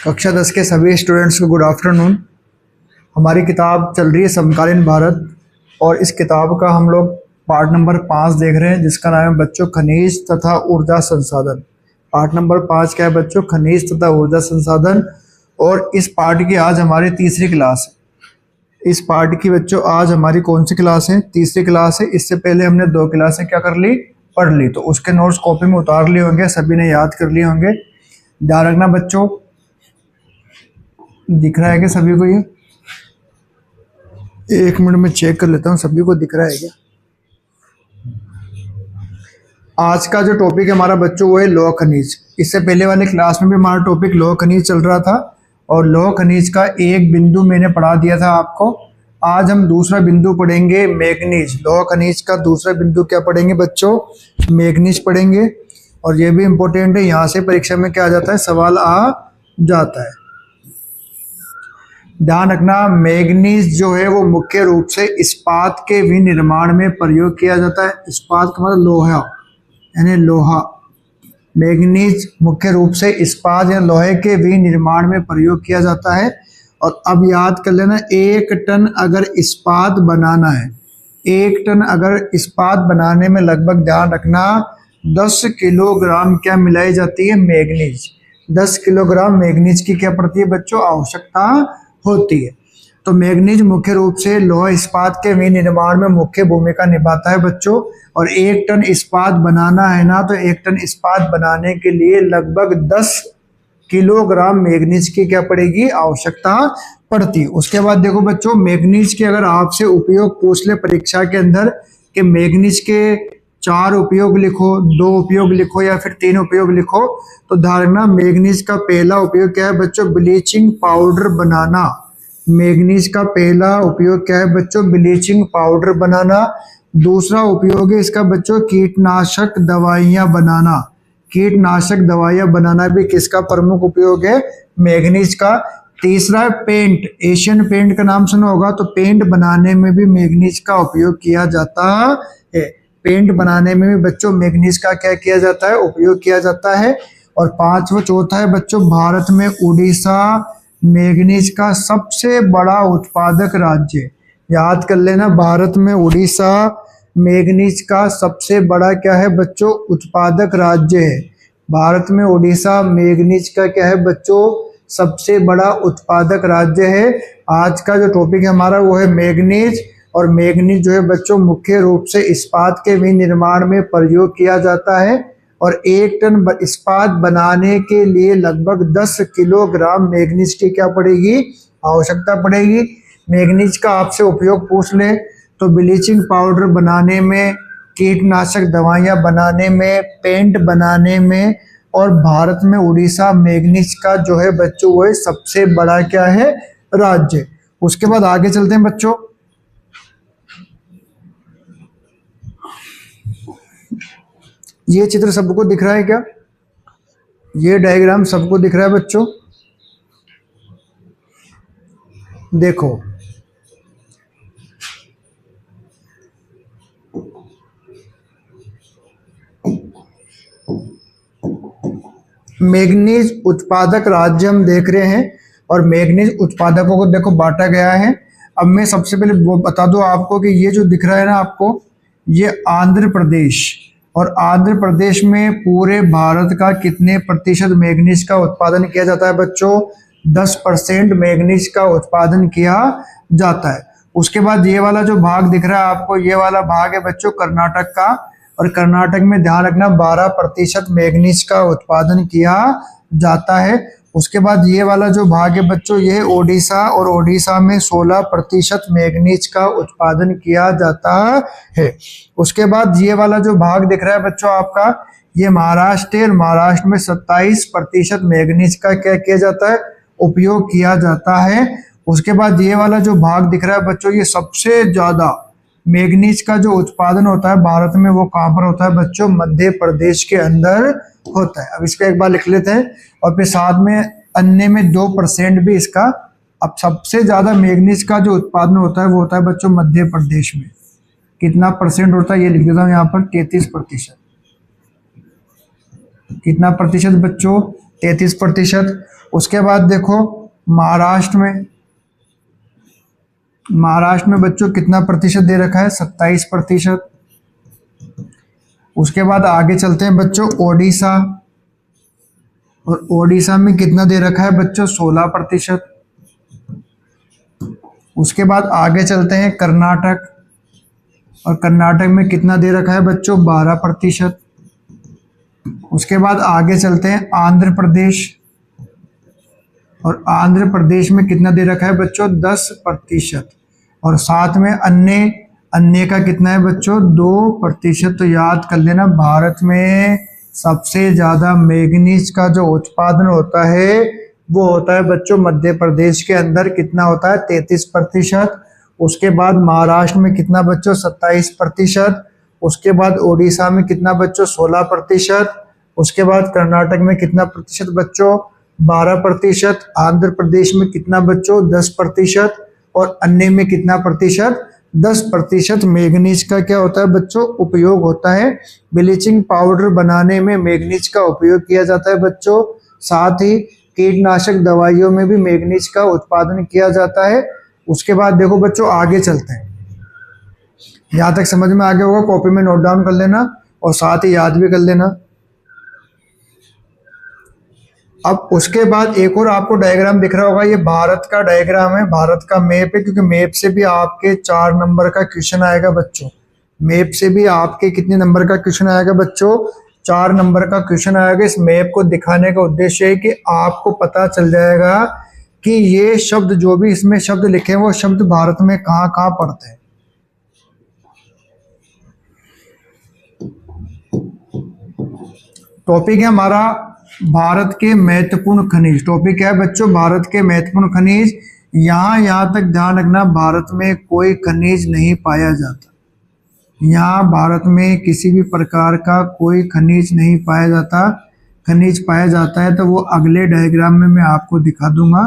कक्षा 10 के सभी स्टूडेंट्स को गुड आफ्टरनून। हमारी किताब चल रही है समकालीन भारत और इस किताब का हम लोग पार्ट नंबर 5 देख रहे हैं, जिसका नाम है बच्चों खनिज तथा ऊर्जा संसाधन। पार्ट नंबर 5 क्या है बच्चों? खनिज तथा ऊर्जा संसाधन। और इस पार्ट की आज हमारी तीसरी क्लास है। इस पार्ट की बच्चों आज हमारी कौन सी क्लास है? तीसरी क्लास है। इससे पहले हमने 2 क्लासें क्या कर ली? पढ़ ली। तो उसके नोट्स कॉपी में उतार लिए होंगे, सभी ने याद कर लिए होंगे। ध्यान रखना बच्चों, दिख रहा है क्या सभी को? ये 1 मिनट में चेक कर लेता हूँ सभी को दिख रहा है क्या। आज का जो टॉपिक है हमारा बच्चों वो है लौह खनिज। इससे पहले वाले क्लास में भी हमारा टॉपिक लौह खनिज चल रहा था और लौह खनिज का एक बिंदु मैंने पढ़ा दिया था आपको। आज हम दूसरा बिंदु पढ़ेंगे मैग्नीज। लौह खनिज का दूसरा बिंदु क्या पढ़ेंगे बच्चों? मैग्नीज पढ़ेंगे। और ये भी इंपॉर्टेंट है, यहाँ से परीक्षा में क्या आ जाता है? सवाल आ जाता है। ध्यान रखना, मैग्नीज जो है वो मुख्य रूप से इस्पात के विनिर्माण में प्रयोग किया जाता है। इस्पात का मतलब लोहा यानी लोहा। मैग्नीज मुख्य रूप से इस्पात या लोहे के विनिर्माण में प्रयोग किया जाता है। और अब याद कर लेना, 1 टन अगर इस्पात बनाना है, 1 टन अगर इस्पात बनाने में लगभग ध्यान रखना 10 किलोग्राम क्या मिलाई जाती है? मैग्नीज। 10 किलोग्राम मैग्नीज की क्या पड़ती है बच्चों? आवश्यकता होती है। तो मैग्नीज मुख्य रूप से लोहा इस्पात के विनिर्माण में मुख्य भूमिका निभाता है बच्चों। और 1 टन इस्पात बनाना है ना, तो 1 टन इस्पात बनाने के लिए लगभग 10 किलोग्राम मैग्नीज की क्या पड़ेगी? आवश्यकता पड़ती है। उसके बाद देखो बच्चों, मैग्नीज के अगर आपसे उपयोग पूछ ले परीक्षा के अंदर कि मैग्नीज के 4 उपयोग लिखो, 2 उपयोग लिखो या फिर 3 उपयोग लिखो, तो धारणा मैग्नीज का पहला उपयोग क्या है बच्चों? ब्लीचिंग पाउडर बनाना। मैग्नीज का पहला उपयोग क्या है बच्चों? ब्लीचिंग पाउडर बनाना। दूसरा उपयोग है इसका बच्चों कीटनाशक दवाइयां बनाना। कीटनाशक दवाइयां बनाना भी किसका प्रमुख उपयोग है? मैग्नीज का। तीसरा है पेंट। एशियन पेंट का नाम सुना होगा, तो पेंट बनाने में भी मैग्नीज का उपयोग किया जाता है। पेंट बनाने में भी बच्चों मैग्नीज का क्या किया जाता है? उपयोग किया जाता है। और चौथा है बच्चों, भारत में उड़ीसा मैग्नीज का सबसे बड़ा उत्पादक राज्य। याद कर लेना, भारत में उड़ीसा मैग्नीज का सबसे बड़ा क्या है बच्चों? उत्पादक राज्य है। भारत में उड़ीसा मैग्नीज का क्या है बच्चों? सबसे बड़ा उत्पादक राज्य है। आज का जो टॉपिक है हमारा वो है मैग्नीज। और मैग्नीज जो है बच्चों मुख्य रूप से इस्पात के विनिर्माण में प्रयोग किया जाता है। और 1 टन इस्पात बनाने के लिए लगभग 10 किलोग्राम मैग्नीज की क्या पड़ेगी? आवश्यकता पड़ेगी। मैग्नीज का आपसे उपयोग पूछ ले तो ब्लीचिंग पाउडर बनाने में, कीटनाशक दवाइयां बनाने में, पेंट बनाने में। और भारत में उड़ीसा मैग्नीज का जो है बच्चों वो है सबसे बड़ा क्या है? राज्य। उसके बाद आगे चलते हैं बच्चों। ये चित्र सबको दिख रहा है क्या? ये डायग्राम सबको दिख रहा है बच्चों? देखो, मैग्नीज उत्पादक राज्य हम देख रहे हैं और मैग्नीज उत्पादकों को देखो बांटा गया है। अब मैं सबसे पहले वो बता दूं आपको कि ये जो दिख रहा है ना आपको, ये आंध्र प्रदेश। और आंध्र प्रदेश में पूरे भारत का कितने प्रतिशत मैग्नीज का उत्पादन किया जाता है बच्चों? 10% मैग्नीज का उत्पादन किया जाता है। उसके बाद ये वाला जो भाग दिख रहा है आपको, ये वाला भाग है बच्चों कर्नाटक का। और कर्नाटक में ध्यान रखना 12% मैग्नीज का उत्पादन किया जाता है। उसके बाद ये वाला जो भाग है बच्चों, ये ओडिशा। और ओडिशा में 16% मैग्नीज का उत्पादन किया जाता है। उसके बाद ये वाला जो भाग दिख रहा है बच्चों आपका, ये महाराष्ट्र है। महाराष्ट्र में 27% मैग्नीज का क्या किया जाता है? उपयोग किया जाता है। उसके बाद ये वाला जो भाग दिख रहा है बच्चों, ये सबसे ज्यादा मैग्नीज का जो उत्पादन होता है भारत में, वो कहाँ पर होता है बच्चों? मध्य प्रदेश के अंदर होता है। अब इसको एक बार लिख लेते हैं और फिर साथ में अन्य में 2% भी इसका। अब सबसे ज्यादा मैग्नीज का जो उत्पादन होता है वो होता है बच्चों मध्य प्रदेश में। कितना परसेंट होता है ये लिख देता हूँ यहाँ पर, 33%। कितना प्रतिशत बच्चों? 33%। उसके बाद देखो महाराष्ट्र में बच्चों कितना प्रतिशत दे रखा है? 27%। उसके बाद आगे चलते हैं बच्चों ओडिशा, और ओडिशा में कितना दे रखा है बच्चों? 16%। उसके बाद आगे चलते हैं कर्नाटक, और कर्नाटक में कितना दे रखा है बच्चों? 12%। उसके बाद आगे चलते हैं आंध्र प्रदेश, और आंध्र प्रदेश में कितना दे रखा है बच्चों? 10%। और साथ में अन्य का कितना है बच्चों? 2%। तो याद कर लेना, भारत में सबसे ज़्यादा मैग्नीज का जो उत्पादन होता है वो होता है बच्चों मध्य प्रदेश के अंदर। कितना होता है? 33%। उसके बाद महाराष्ट्र में कितना बच्चों? 27%। उसके बाद ओडिशा में कितना बच्चों? 16%। उसके बाद कर्नाटक में कितना प्रतिशत बच्चों? 12%। आंध्र प्रदेश में कितना बच्चों? 10%। और अन्य में कितना प्रतिशत? 10% मैग्नीज का क्या होता है बच्चों? उपयोग होता है। ब्लीचिंग पाउडर बनाने में मैग्नीज का उपयोग किया जाता है बच्चों। साथ ही कीटनाशक दवाइयों में भी मैग्नीज का उत्पादन किया जाता है। उसके बाद देखो बच्चों आगे चलते हैं, यहाँ तक समझ में आ गया होगा, कॉपी में नोट डाउन कर लेना और साथ ही याद भी कर लेना। अब उसके बाद एक और आपको डायग्राम दिख रहा होगा, ये भारत का डायग्राम है, भारत का मैप है, क्योंकि मैप से भी आपके 4 नंबर का क्वेश्चन आएगा बच्चों। मैप से भी आपके कितने नंबर का क्वेश्चन आएगा बच्चों? 4 नंबर का क्वेश्चन आएगा। इस मैप को दिखाने का उद्देश्य है कि आपको पता चल जाएगा कि ये शब्द, जो भी इसमें शब्द लिखे हैं, वो शब्द भारत में कहाँ कहाँ पड़ते हैं। टॉपिक है हमारा भारत के महत्वपूर्ण खनिज। टॉपिक क्या है बच्चों? भारत के महत्वपूर्ण खनिज। यहाँ तक ध्यान रखना, भारत में कोई खनिज नहीं पाया जाता। यहाँ भारत में किसी भी प्रकार का कोई खनिज नहीं पाया जाता। खनिज पाया जाता है तो वो अगले डायग्राम में मैं आपको दिखा दूंगा।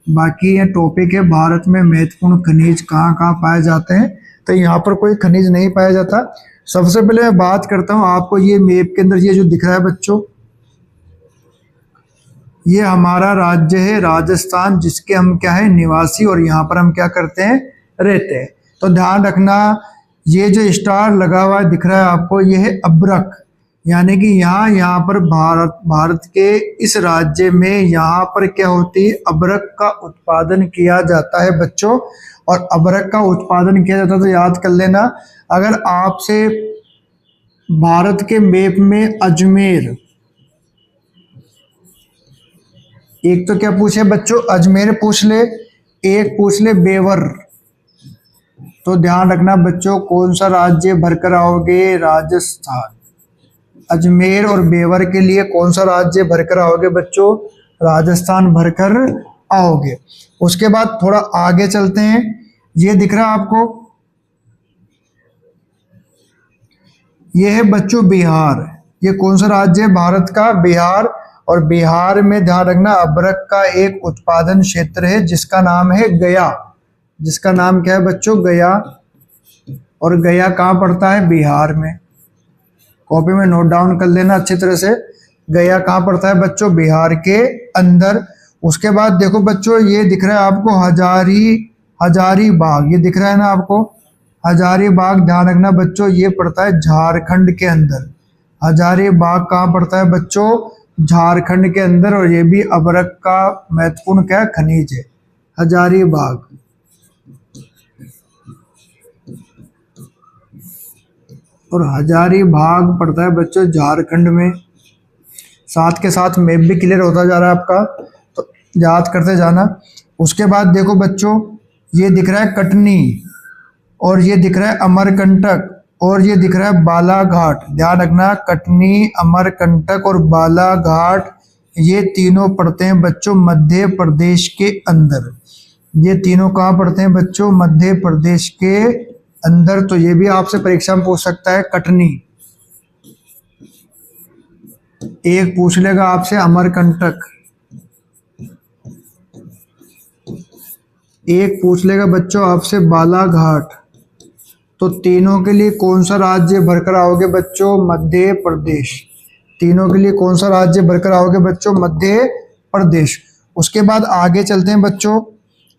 बाकी ये टॉपिक है भारत में महत्वपूर्ण खनिज कहाँ कहाँ पाए जाते हैं, तो यहाँ पर कोई खनिज नहीं पाया जाता। सबसे पहले मैं बात करता हूँ आपको, ये मैप के अंदर ये जो दिख रहा है बच्चों, ये हमारा राज्य है राजस्थान, जिसके हम क्या है? निवासी, और यहाँ पर हम क्या करते हैं? रहते हैं। तो ध्यान रखना, ये जो स्टार लगा हुआ दिख रहा है आपको, ये है अब्रक, यानी कि यहाँ पर भारत के इस राज्य में यहाँ पर क्या होती है? अब्रक का उत्पादन किया जाता है बच्चों। और अब्रक का उत्पादन किया जाता है तो याद कर लेना, अगर आपसे भारत के मैप में अजमेर, एक तो क्या पूछे बच्चों? अजमेर पूछ ले, एक पूछ ले बेवर। तो ध्यान रखना बच्चों, कौन सा राज्य भरकर आओगे? राजस्थान। अजमेर और बेवर के लिए कौन सा राज्य भरकर आओगे बच्चों? राजस्थान भरकर आओगे। उसके बाद थोड़ा आगे चलते हैं, ये दिख रहा है आपको, ये है बच्चों बिहार। ये कौन सा राज्य है भारत का? बिहार। और बिहार में ध्यान रखना, अब्रक का एक उत्पादन क्षेत्र है जिसका नाम है गया। जिसका नाम क्या है बच्चों? गया। और गया कहाँ पड़ता है? बिहार में। कॉपी में नोट डाउन कर लेना अच्छी तरह से, गया कहाँ पड़ता है बच्चों? बिहार के अंदर। उसके बाद देखो बच्चों, ये दिख रहा है आपको हजारीबाग, ये दिख रहा है ना आपको? हजारीबाग, ध्यान रखना बच्चों, ये पड़ता है झारखंड के अंदर। हजारीबाग कहाँ पड़ता है बच्चों? झारखंड के अंदर। और ये भी अब्रक का महत्वपूर्ण क्या खनिज है, हजारीबाग। और हजारीबाग पड़ता है बच्चों झारखंड में। साथ के साथ मैप भी क्लियर होता जा रहा है आपका, तो याद करते जाना। उसके बाद देखो बच्चों, ये दिख रहा है कटनी, और ये दिख रहा है अमरकंटक, और ये दिख रहा है बालाघाट। ध्यान रखना, कटनी, अमरकंटक और बालाघाट, ये तीनों पड़ते हैं बच्चों मध्य प्रदेश के अंदर। ये तीनों कहाँ पड़ते हैं बच्चों? मध्य प्रदेश के अंदर। तो ये भी आपसे परीक्षा में पूछ सकता है, कटनी। एक पूछ लेगा आपसे अमरकंटक, एक पूछ लेगा बच्चों आपसे बालाघाट। तो तीनों के लिए कौन सा राज्य भरकर आओगे बच्चों? मध्य प्रदेश। तीनों के लिए कौन सा राज्य बरकरार होगा बच्चों? मध्य प्रदेश। उसके बाद आगे चलते हैं बच्चों,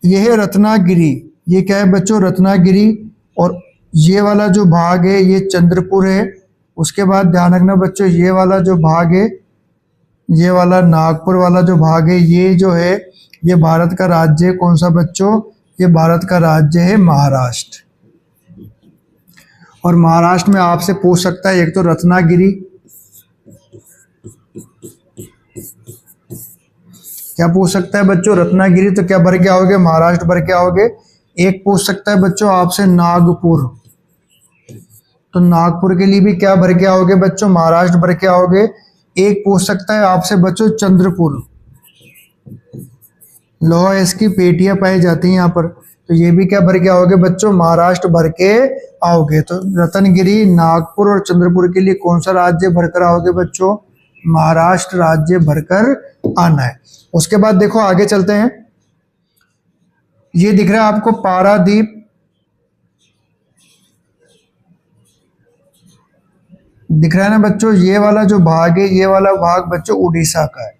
यह है रत्नागिरी। ये क्या है बच्चों? रत्नागिरी। और ये वाला जो भाग है ये चंद्रपुर है। उसके बाद ध्यान रखना बच्चों, ये वाला जो भाग है, ये वाला नागपुर वाला जो भाग है, ये जो है ये भारत का राज्य है। कौन सा बच्चों? ये भारत का राज्य है महाराष्ट्र। और महाराष्ट्र में आपसे पूछ सकता है एक तो रत्नागिरी, क्या पूछ सकता है बच्चों? रत्नागिरी। तो क्या भर के आओगे? महाराष्ट्र भर के आओगे। एक पूछ सकता है बच्चों आपसे नागपुर, तो नागपुर के लिए भी क्या भर के आओगे बच्चों? महाराष्ट्र भर के आओगे। एक पूछ सकता है आपसे बच्चों चंद्रपुर, लोहा इसकी पेटियां पाई जाती हैं यहाँ पर, तो ये भी क्या भर के आओगे बच्चों? महाराष्ट्र भर के आओगे। तो रत्नागिरी, नागपुर और चंद्रपुर के लिए कौन सा राज्य भरकर आओगे बच्चों? महाराष्ट्र राज्य भरकर आना है। उसके बाद देखो आगे चलते हैं, ये दिख रहा है आपको पारादीप, दिख रहा है ना बच्चों? ये वाला जो भाग है, ये वाला भाग बच्चों उड़ीसा का है।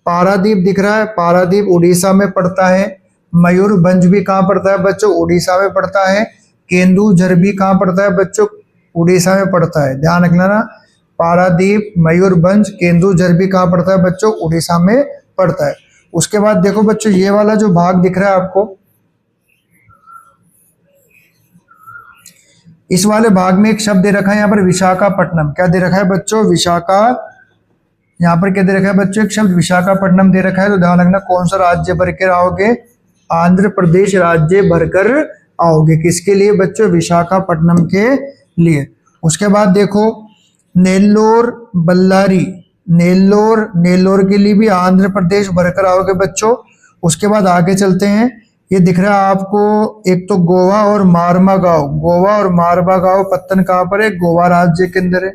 पारादीप दिख रहा है, पारादीप उड़ीसा में पड़ता है। मयूरभंज भी कहाँ पड़ता है बच्चों? उड़ीसा में पड़ता है। केंदुझर भी कहाँ पड़ता है बच्चों? उड़ीसा में पड़ता है। ध्यान रखना ना, पारादीप, मयूरभंज, केंदुझर भी कहाँ पड़ता है बच्चों? उड़ीसा में पड़ता है। उसके बाद देखो बच्चों, ये वाला जो भाग दिख रहा है आपको, इस वाले भाग में एक शब्द दे रखा है यहाँ पर विशाखापट्टनम। क्या दे रखा है बच्चों? विशाखा। यहाँ पर क्या दे रखा है बच्चों? एक शब्द विशाखापट्टनम दे रखा है। तो ध्यान रखना कौन सा राज्य भर कर आओगे? आंध्र प्रदेश राज्य भरकर आओगे। किसके लिए बच्चों? विशाखापट्टनम के लिए। उसके बाद देखो नेल्लोर, बल्लारी, नेल्लोर के लिए भी आंध्र प्रदेश भरकर आओगे बच्चों। उसके बाद आगे चलते हैं, ये दिख रहा है आपको एक तो गोवा और मारवा गांव। गोवा और मारवा गांव पत्तन कहाँ पर है? गोवा राज्य के अंदर है।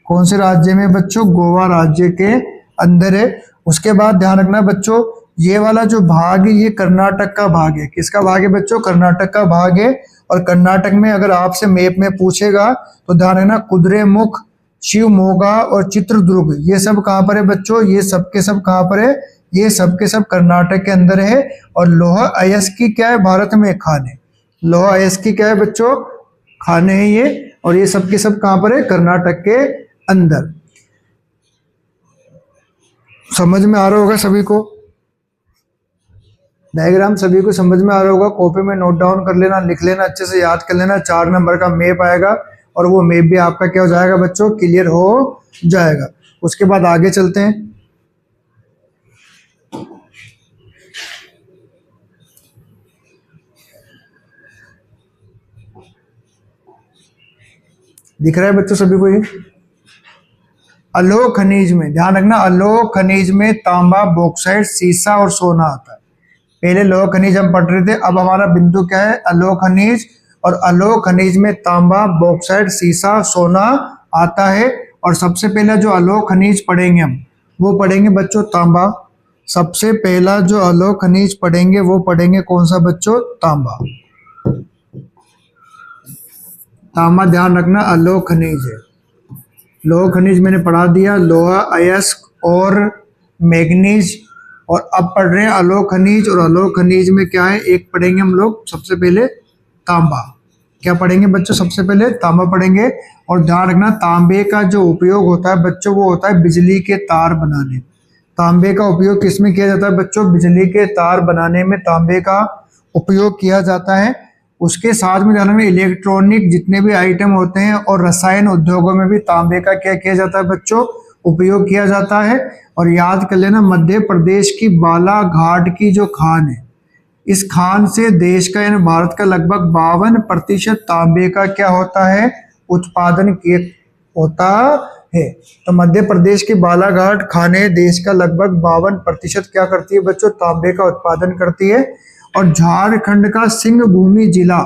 कौन से राज्य में बच्चों? गोवा राज्य के अंदर है। उसके बाद ध्यान रखना बच्चों, ये वाला जो भाग है ये कर्नाटक का भाग है। किसका भाग है बच्चों? कर्नाटक का भाग है। और कर्नाटक में अगर आपसे मैप में पूछेगा तो ध्यान रखना कुद्रेमुख, शिवमोगा और चित्रदुर्ग, ये सब कहाँ पर है बच्चों? ये सब के सब कहाँ पर है? ये सब के सब कर्नाटक के अंदर है। और लोहा अयस्की क्या है? भारत में खाने। लोहा अयस्की क्या है बच्चों? खाने हैं ये। और ये सब के सब कहाँ पर है? कर्नाटक के अंदर। समझ में आ रहा होगा सभी को? डायग्राम सभी को समझ में आ रहा होगा? कॉपी में नोट डाउन कर लेना, लिख लेना, अच्छे से याद कर लेना। 4 नंबर का मैप आएगा और वो मैप भी आपका क्या हो जाएगा बच्चों? क्लियर हो जाएगा। उसके बाद आगे चलते हैं, दिख रहा है बच्चों सभी को? ये अलोह खनिज में ध्यान रखना, अलोह खनिज में तांबा, बॉक्साइट, सीसा और सोना आता है। पहले लोह खनिज हम पढ़ रहे थे, अब हमारा बिंदु क्या है? अलोह खनिज। और अलोह खनिज में तांबा, बॉक्साइट, सीसा, सोना आता है। और सबसे पहला जो अलोह खनिज पढ़ेंगे हम, वो पढ़ेंगे बच्चों तांबा। सबसे पहला जो अलोह खनिज पढ़ेंगे वो पढ़ेंगे कौन सा बच्चों? तांबा। तांबा ध्यान रखना अलोह खनिज है। लोह खनिज मैंने पढ़ा दिया, लोहा, अयस्क और मैग्नीज। और अब पढ़ रहे हैं अलोह खनिज। और अलोह खनिज में क्या है? एक पढ़ेंगे हम लोग सबसे पहले तांबा। क्या पढ़ेंगे बच्चों? सबसे पहले तांबा पढ़ेंगे। और ध्यान रखना तांबे का जो उपयोग होता है बच्चों, वो होता है बिजली के तार बनाने। तांबे का उपयोग किस में किया जाता है बच्चों? बिजली के तार बनाने में तांबे का उपयोग किया जाता है। उसके साथ में ध्यान रखना इलेक्ट्रॉनिक जितने भी आइटम होते हैं और रसायन उद्योगों में भी तांबे का क्या किया जाता है बच्चों? उपयोग किया जाता है। और याद कर लेना मध्य प्रदेश की बालाघाट की जो खान है, इस खान से देश का यानी भारत का लगभग 52% तांबे का क्या होता है? उत्पादन होता है। तो मध्य प्रदेश की बालाघाट खाने देश का लगभग 52% क्या करती है बच्चों? तांबे का उत्पादन करती है। और झारखंड का सिंहभूमि जिला,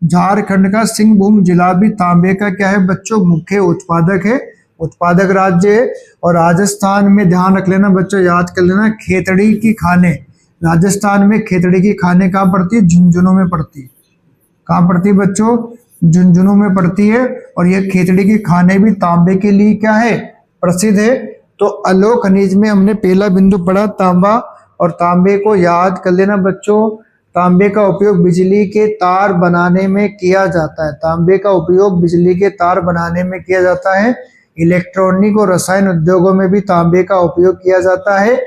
झारखंड का सिंहभूम जिला भी तांबे का क्या है बच्चों? मुख्य उत्पादक है, उत्पादक राज्य है। और राजस्थान में ध्यान रख लेना बच्चों, याद कर लेना खेतड़ी की खाने, राजस्थान में खेतड़ी की खाने कहाँ पड़ती है? झुंझुनू में पड़ती है। कहाँ पड़ती है बच्चों? झुंझुनू में पड़ती है। और यह खेतड़ी की खाने भी तांबे के लिए क्या है? प्रसिद्ध है। तो अलोह खनिज में हमने पहला बिंदु पढ़ा तांबा, और तांबे को याद कर लेना बच्चों। तांबे का उपयोग बिजली के तार बनाने में किया जाता है। तांबे का उपयोग बिजली के तार बनाने में किया जाता है। इलेक्ट्रॉनिक और रसायन उद्योगों में भी तांबे का उपयोग किया जाता है।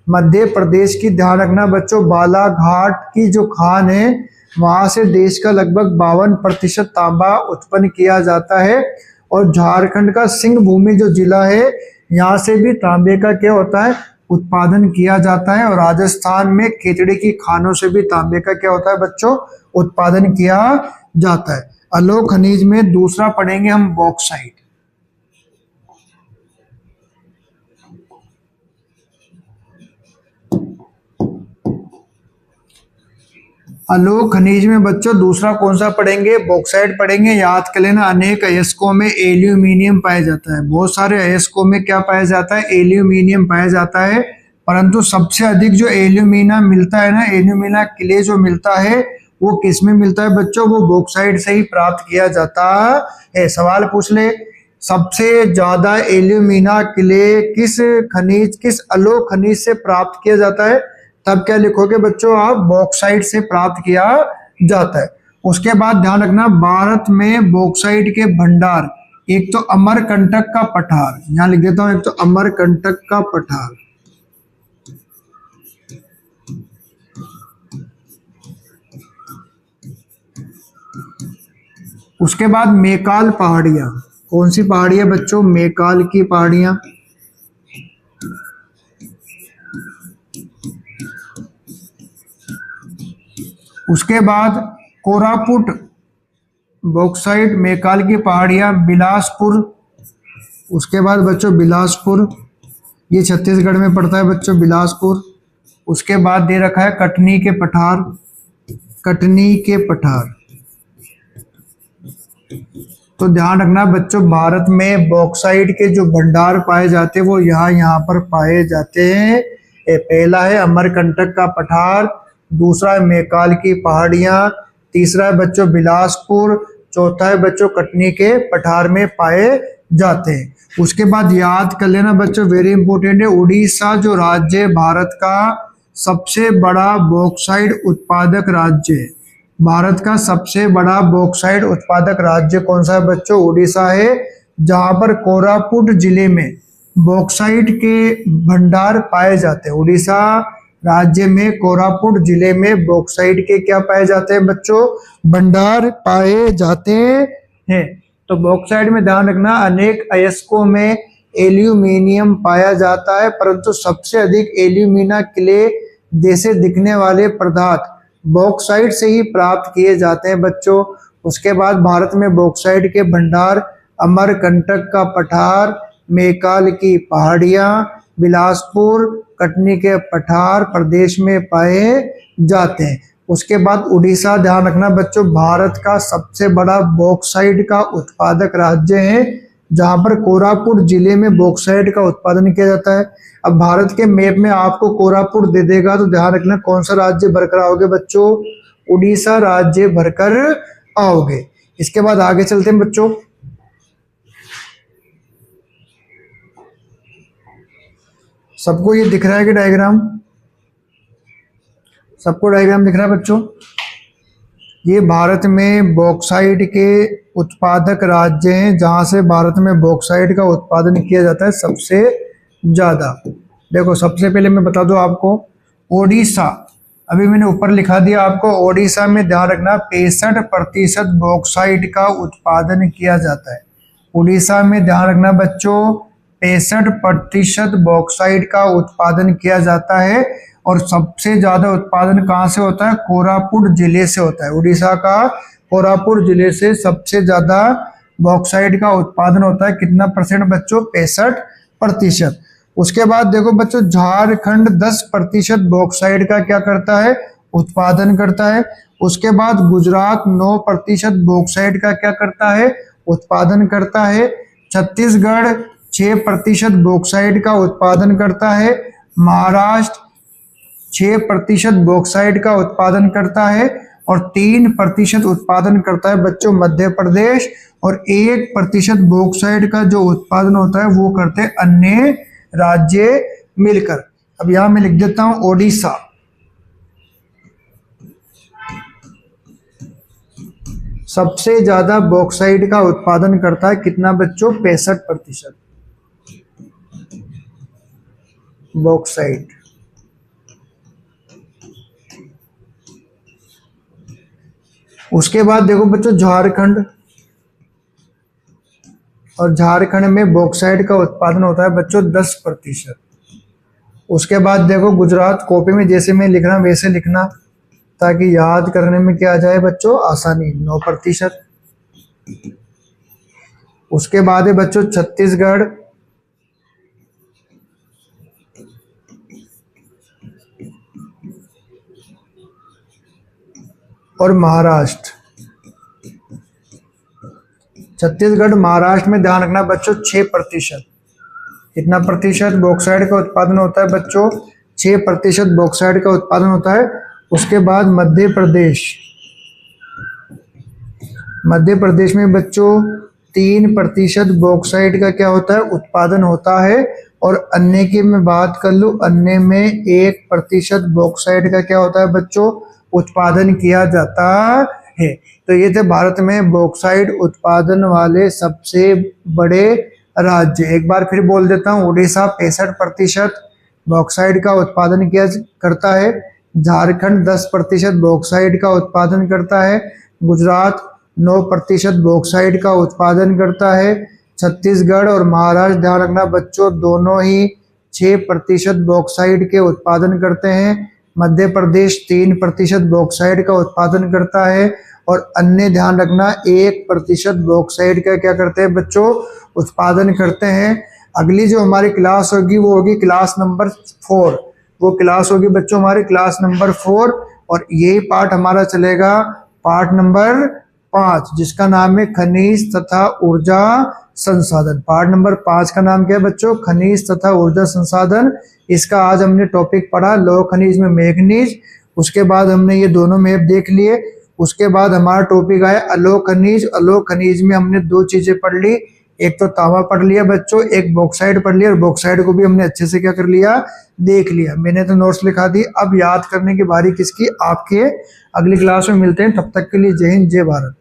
मध्य प्रदेश की ध्यान रखना बच्चों, बालाघाट की जो खान है वहां से देश का लगभग 52% तांबा उत्पन्न किया जाता है। और झारखंड का सिंह भूमि जो जिला है यहाँ से भी तांबे का क्या होता है, उत्पादन किया जाता है। और राजस्थान में खेतड़ी की खानों से भी तांबे का क्या होता है बच्चों, उत्पादन किया जाता है। अलोह खनिज में दूसरा पढ़ेंगे हम बॉक्साइट। अलोह खनिज में बच्चों दूसरा कौन सा पढ़ेंगे, बॉक्साइट पढ़ेंगे। याद कर लेना, अनेक अयस्कों में एल्यूमिनियम पाया जाता है। बहुत सारे अयस्कों में क्या पाया जाता है, एल्यूमिनियम पाया जाता है। परंतु सबसे अधिक जो एल्यूमिना मिलता है ना, एल्यूमिना क्ले जो मिलता है वो किस में मिलता है बच्चों, वो बॉक्साइट से ही प्राप्त किया जाता है। सवाल पूछ ले, सबसे ज्यादा एल्यूमिना क्ले किस खनिज, किस अलोह खनिज से प्राप्त किया जाता है, तब क्या लिखोगे बच्चों आप, बॉक्साइट से प्राप्त किया जाता है। उसके बाद ध्यान रखना, भारत में बॉक्साइट के भंडार, एक तो अमरकंटक का पठार, यहां लिख देता हूं, एक तो अमरकंटक का पठार, उसके बाद मेकाल पहाड़ियां। कौन सी पहाड़ियां बच्चों, मेकाल की पहाड़ियां। उसके बाद कोरापुट बॉक्साइट, मेकाल की पहाड़ियां, बिलासपुर। उसके बाद बच्चों बिलासपुर, ये छत्तीसगढ़ में पड़ता है बच्चों, बिलासपुर। उसके बाद दे रखा है कटनी के पठार, कटनी के पठार। तो ध्यान रखना बच्चों, भारत में बॉक्साइट के जो भंडार पाए जाते हैं वो यहाँ पर पाए जाते हैं। पहला है अमरकंटक का पठार, दूसरा है मेकाल की पहाड़ियां, तीसरा है बच्चों बिलासपुर, चौथा है बच्चों कटनी के पठार में पाए जाते हैं। उसके बाद याद कर लेना बच्चों, वेरी इंपॉर्टेंट है, उड़ीसा जो राज्य है भारत का सबसे बड़ा बॉक्साइट उत्पादक राज्य है। भारत का सबसे बड़ा बॉक्साइट उत्पादक राज्य कौन सा है बच्चों, उड़ीसा है, जहां पर कोरापुट जिले में बॉक्साइट के भंडार पाए जाते हैं। उड़ीसा राज्य में कोरापुट जिले में बॉक्साइट के क्या पाए जाते हैं बच्चों, भंडार पाए जाते हैं। तो बॉक्साइट में ध्यान रखना, अनेक अयस्कों में एल्यूमिनियम पाया जाता है, परंतु सबसे अधिक एल्यूमिना क्ले जैसे दिखने वाले पदार्थ बॉक्साइट से ही प्राप्त किए जाते हैं बच्चों। उसके बाद भारत में बॉक्साइट के भंडार अमरकंटक का पठार, मेकाल की पहाड़ियां, बिलासपुर, कटनी के पठार प्रदेश में पाए जाते हैं। उसके बाद उड़ीसा, ध्यान रखना बच्चों, भारत का सबसे बड़ा बॉक्साइट का उत्पादक राज्य है, जहां पर कोरापुट जिले में बॉक्साइट का उत्पादन किया जाता है। अब भारत के मैप में आपको कोरापुट दे देगा तो ध्यान रखना कौन सा राज्य भरकर आओगे बच्चों, उड़ीसा राज्य भरकर आओगे। इसके बाद आगे चलते हैं बच्चों। सबको ये दिख रहा है कि डायग्राम, सबको डायग्राम दिख रहा है बच्चों। ये भारत में बॉक्साइट के उत्पादक राज्य हैं, जहां से भारत में बॉक्साइट का उत्पादन किया जाता है सबसे ज्यादा। देखो सबसे पहले मैं बता दूं आपको, ओडिशा, अभी मैंने ऊपर लिखा दिया आपको, ओडिशा में ध्यान रखना 65% बॉक्साइट का उत्पादन किया जाता है। उड़ीसा में ध्यान रखना बच्चों 65% बॉक्साइट का उत्पादन किया जाता है। और सबसे ज्यादा उत्पादन कहाँ से होता है, कोरापुट जिले से होता है। उड़ीसा का कोरापुट जिले से सबसे ज्यादा बॉक्साइट का उत्पादन होता है। कितना परसेंट बच्चों, 65%। उसके बाद देखो बच्चों, झारखंड 10% बॉक्साइट का क्या करता है, उत्पादन करता है। उसके बाद गुजरात 9% बॉक्साइट का क्या करता है, उत्पादन करता है। छत्तीसगढ़ 6% बॉक्साइट का उत्पादन करता है। महाराष्ट्र 6% बॉक्साइट का उत्पादन करता है। और 3% उत्पादन करता है बच्चों मध्य प्रदेश, और 1% बॉक्साइट का जो उत्पादन होता है वो करते हैं अन्य राज्य मिलकर। अब यहां मैं लिख देता हूं ओडिशा। सबसे ज्यादा बॉक्साइट का उत्पादन करता है कितना बच्चों? 65% बॉक्साइट। उसके बाद देखो बच्चों झारखंड, और झारखंड में बॉक्साइट का उत्पादन होता है बच्चों 10%। उसके बाद देखो गुजरात, कॉपी में जैसे मैं लिख रहा हूं वैसे लिखना ताकि याद करने में क्या आ जाए बच्चों? आसानी, 9%। उसके बाद है बच्चों छत्तीसगढ़, और महाराष्ट्र। छत्तीसगढ़ महाराष्ट्र में ध्यान रखना बच्चों 6%। कितना प्रतिशत बॉक्साइट का उत्पादन होता है बच्चों? 6% बॉक्साइट का उत्पादन होता है। उसके बाद मध्य प्रदेश, मध्य प्रदेश में बच्चों 3% बॉक्साइट का क्या होता है? उत्पादन होता है। और अन्य की मैं बात कर लूं, अन्य में 1% बॉक्साइट का क्या होता है बच्चों? उत्पादन किया जाता है। तो ये थे भारत में बॉक्साइट उत्पादन वाले सबसे बड़े राज्य। एक बार फिर बोल देता हूँ, उड़ीसा 65% बॉक्साइट का उत्पादन किया करता है। झारखंड 10% बॉक्साइट का उत्पादन करता है। गुजरात 9% बॉक्साइट का उत्पादन करता है। छत्तीसगढ़ और महाराष्ट्र ध्यान रखना बच्चों दोनों ही 6% बॉक्साइट के उत्पादन करते हैं। मध्य प्रदेश 3% बॉक्साइट का उत्पादन करता है। और अन्य ध्यान रखना 1% बॉक्साइट का क्या करते हैं बच्चों? उत्पादन करते हैं। अगली जो हमारी क्लास होगी वो होगी क्लास नंबर 4। वो क्लास होगी बच्चों हमारी क्लास नंबर 4, और यही पार्ट हमारा चलेगा पार्ट नंबर 5, जिसका नाम है खनिज तथा ऊर्जा संसाधन। पार्ट नंबर 5 का नाम क्या है बच्चों? खनिज तथा ऊर्जा संसाधन। इसका आज हमने टॉपिक पढ़ा लौह खनिज में मैग्नीज। उसके बाद हमने ये दोनों मैप देख लिए। उसके बाद हमारा टॉपिक आया अलोह खनिज। अलोह खनिज में हमने 2 चीजें पढ़ ली, एक तो तांबा पढ़ लिया बच्चों, एक बॉक्साइट पढ़ लिया, और बॉक्साइट को भी हमने अच्छे से क्या कर लिया? देख लिया। मैंने तो नोट्स लिखा दी, अब याद करने की बारी किसकी? आपके। अगली क्लास में मिलते हैं, तब तक के लिए जय हिंद जय भारत।